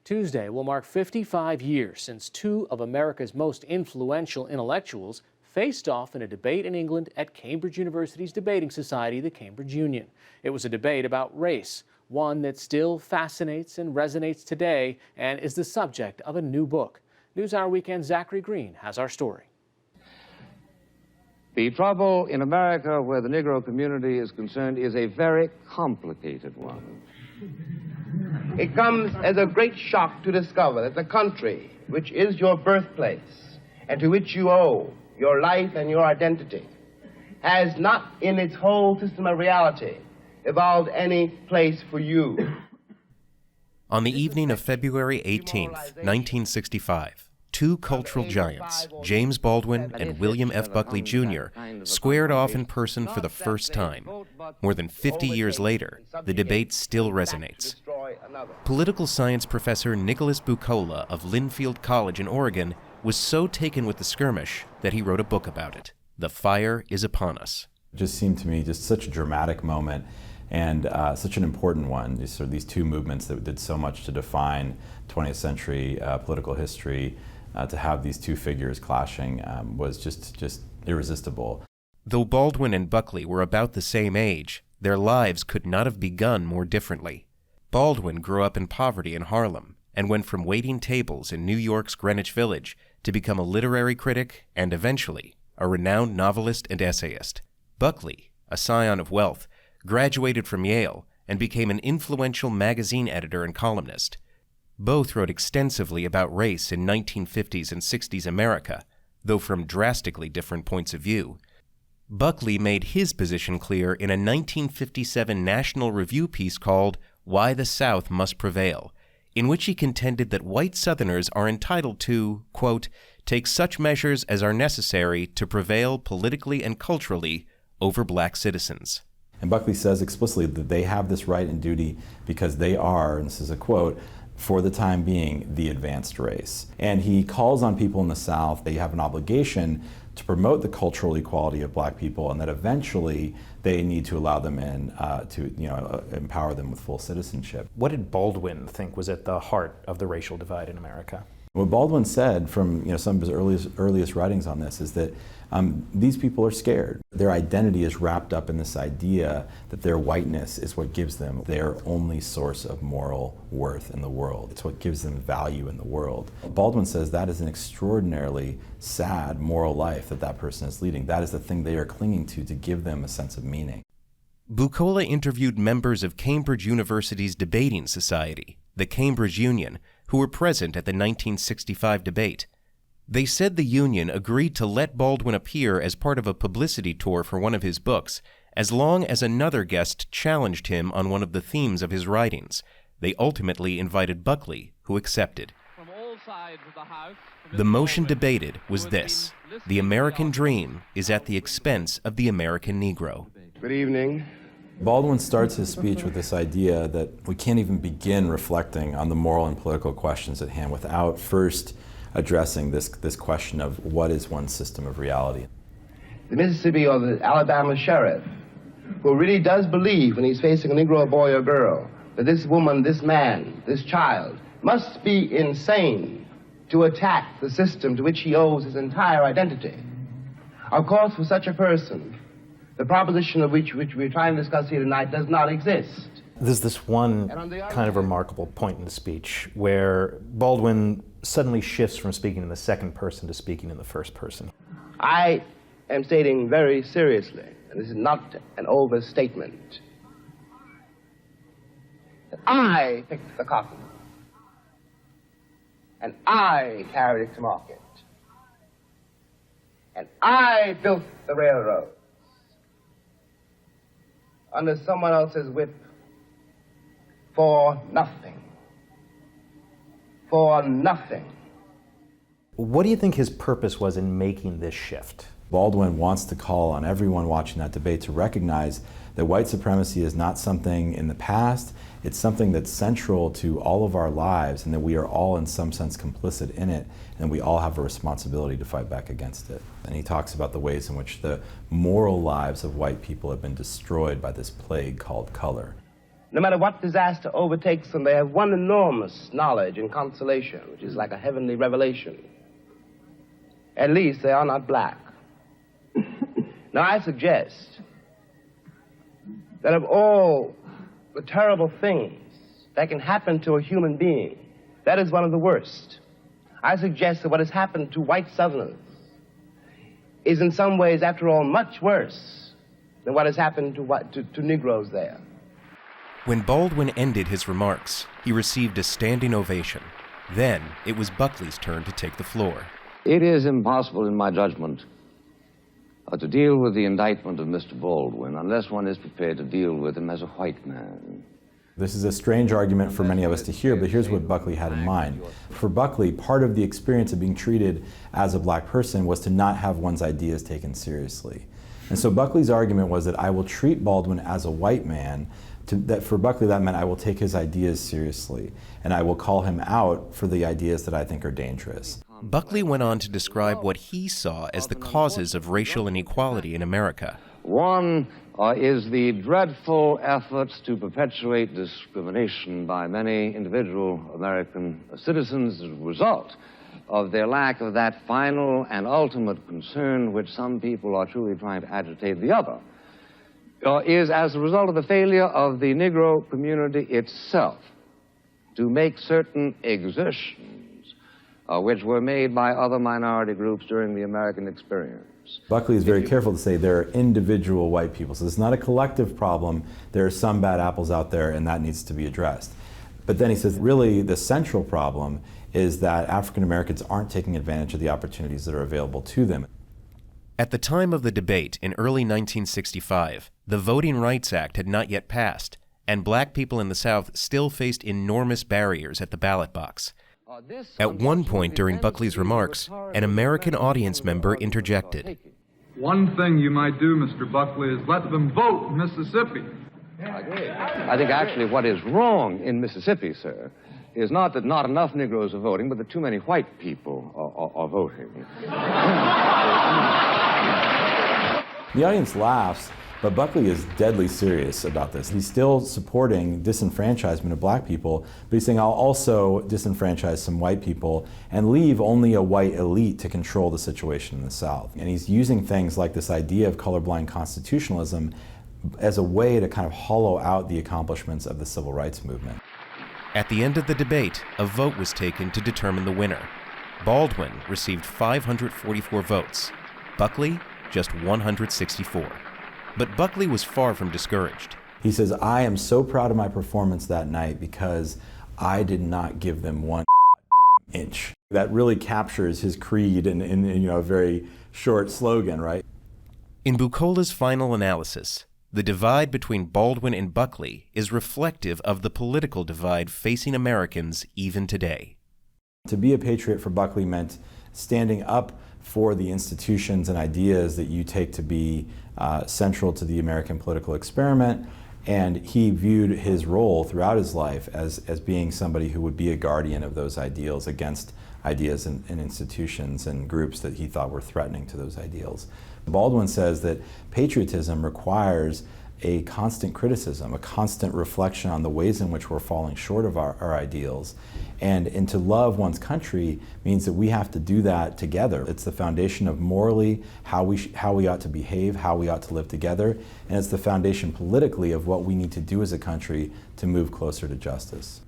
Tuesday will mark 55 years since two of America's most influential intellectuals faced off in a debate in England at Cambridge University's debating society, the Cambridge Union. It was a debate about race, one that still fascinates and resonates today and is the subject of a new book. NewsHour Weekend's Zachary Green has our story. The trouble in America where the Negro community is concerned is a very complicated one. It comes as a great shock to discover that the country, which is your birthplace and to which you owe your life and your identity, has not in its whole system of reality evolved any place for you. On the evening of February 18th, 1965, two cultural giants, James Baldwin and William F. Buckley Jr., squared off in person for the first time. More than 50 years later, the debate still resonates. Political science professor Nicholas Buccola of Linfield College in Oregon was so taken with the skirmish that he wrote a book about it. The Fire is Upon Us. It just seemed to me just such a dramatic moment and such an important one. These two movements that did so much to define 20th century political history, to have these two figures clashing was just irresistible. Though Baldwin and Buckley were about the same age, their lives could not have begun more differently. Baldwin grew up in poverty in Harlem and went from waiting tables in New York's Greenwich Village to become a literary critic and eventually a renowned novelist and essayist. Buckley, a scion of wealth, graduated from Yale and became an influential magazine editor and columnist. Both wrote extensively about race in 1950s and 60s America, though from drastically different points of view. Buckley made his position clear in a 1957 National Review piece called Why the South Must Prevail, in which he contended that white Southerners are entitled to, quote, take such measures as are necessary to prevail politically and culturally over black citizens. And Buckley says explicitly that they have this right and duty because they are, and this is a quote, for the time being, the advanced race. And he calls on people in the South, they have an obligation to promote the cultural equality of black people, and that eventually they need to allow them in to empower them with full citizenship. What did Baldwin think was at the heart of the racial divide in America? What Baldwin said from some of his earliest writings on this is that these people are scared. Their identity is wrapped up in this idea that their whiteness is what gives them their only source of moral worth in the world. It's what gives them value in the world. Baldwin says that is an extraordinarily sad moral life that person is leading. That is the thing they are clinging to give them a sense of meaning. Buccola interviewed members of Cambridge University's debating society, the Cambridge Union, who were present at the 1965 debate. They said the union agreed to let Baldwin appear as part of a publicity tour for one of his books, as long as another guest challenged him on one of the themes of his writings. They ultimately invited Buckley, who accepted. The motion debated was this: the American dream is at the expense of the American Negro. Good evening. Baldwin starts his speech with this idea that we can't even begin reflecting on the moral and political questions at hand without first addressing this question of what is one's system of reality. The Mississippi or the Alabama sheriff, who really does believe when he's facing a Negro boy or girl that this woman, this man, this child must be insane to attack the system to which he owes his entire identity. Of course, for such a person, the proposition of which we're trying to discuss here tonight does not exist. There's this one kind of remarkable point in the speech where Baldwin suddenly shifts from speaking in the second person to speaking in the first person. I am stating very seriously, and this is not an overstatement, that I picked the cotton, and I carried it to market, and I built the railroads under someone else's whip for nothing. For nothing. What do you think his purpose was in making this shift? Baldwin wants to call on everyone watching that debate to recognize that white supremacy is not something in the past, it's something that's central to all of our lives, and that we are all in some sense complicit in it, and we all have a responsibility to fight back against it. And he talks about the ways in which the moral lives of white people have been destroyed by this plague called color. No matter what disaster overtakes them, they have one enormous knowledge and consolation, which is like a heavenly revelation. At least they are not black. Now, I suggest that of all the terrible things that can happen to a human being, that is one of the worst. I suggest that what has happened to white Southerners is in some ways, after all, much worse than what has happened to Negroes there. When Baldwin ended his remarks, he received a standing ovation. Then it was Buckley's turn to take the floor. It is impossible, in my judgment, to deal with the indictment of Mr. Baldwin unless one is prepared to deal with him as a white man. This is a strange argument for many of us to hear, but here's what Buckley had in mind. For Buckley, part of the experience of being treated as a black person was to not have one's ideas taken seriously. And so Buckley's argument was that I will treat Baldwin as a white man. That for Buckley, that meant I will take his ideas seriously, and I will call him out for the ideas that I think are dangerous. Buckley went on to describe what he saw as the causes of racial inequality in America. One is the dreadful efforts to perpetuate discrimination by many individual American citizens as a result of their lack of that final and ultimate concern which some people are truly trying to agitate the other. Is as a result of the failure of the Negro community itself to make certain exertions which were made by other minority groups during the American experience. Buckley is very careful to say there are individual white people, so it's not a collective problem. There are some bad apples out there, and that needs to be addressed. But then he says, really, the central problem is that African Americans aren't taking advantage of the opportunities that are available to them. At the time of the debate in early 1965, the Voting Rights Act had not yet passed, and black people in the South still faced enormous barriers at the ballot box. At one point during Buckley's remarks, an American audience member interjected. One thing you might do, Mr. Buckley, is let them vote in Mississippi. I think actually what is wrong in Mississippi, sir, is not that not enough Negroes are voting, but that too many white people are voting. The audience laughs, but Buckley is deadly serious about this. He's still supporting disenfranchisement of black people, but he's saying I'll also disenfranchise some white people and leave only a white elite to control the situation in the South. And he's using things like this idea of colorblind constitutionalism as a way to kind of hollow out the accomplishments of the civil rights movement. At the end of the debate, a vote was taken to determine the winner. Baldwin received 544 votes, Buckley just 164. But Buckley was far from discouraged. He says, I am so proud of my performance that night because I did not give them one inch. That really captures his creed in a very short slogan, right? In Bucola's final analysis, the divide between Baldwin and Buckley is reflective of the political divide facing Americans even today. To be a patriot for Buckley meant standing up for the institutions and ideas that you take to be central to the American political experiment, and he viewed his role throughout his life as being somebody who would be a guardian of those ideals against ideas and institutions and groups that he thought were threatening to those ideals. Baldwin says that patriotism requires a constant criticism, a constant reflection on the ways in which we're falling short of our ideals. And to love one's country means that we have to do that together. It's the foundation of morally how we ought to behave, how we ought to live together, and it's the foundation politically of what we need to do as a country to move closer to justice.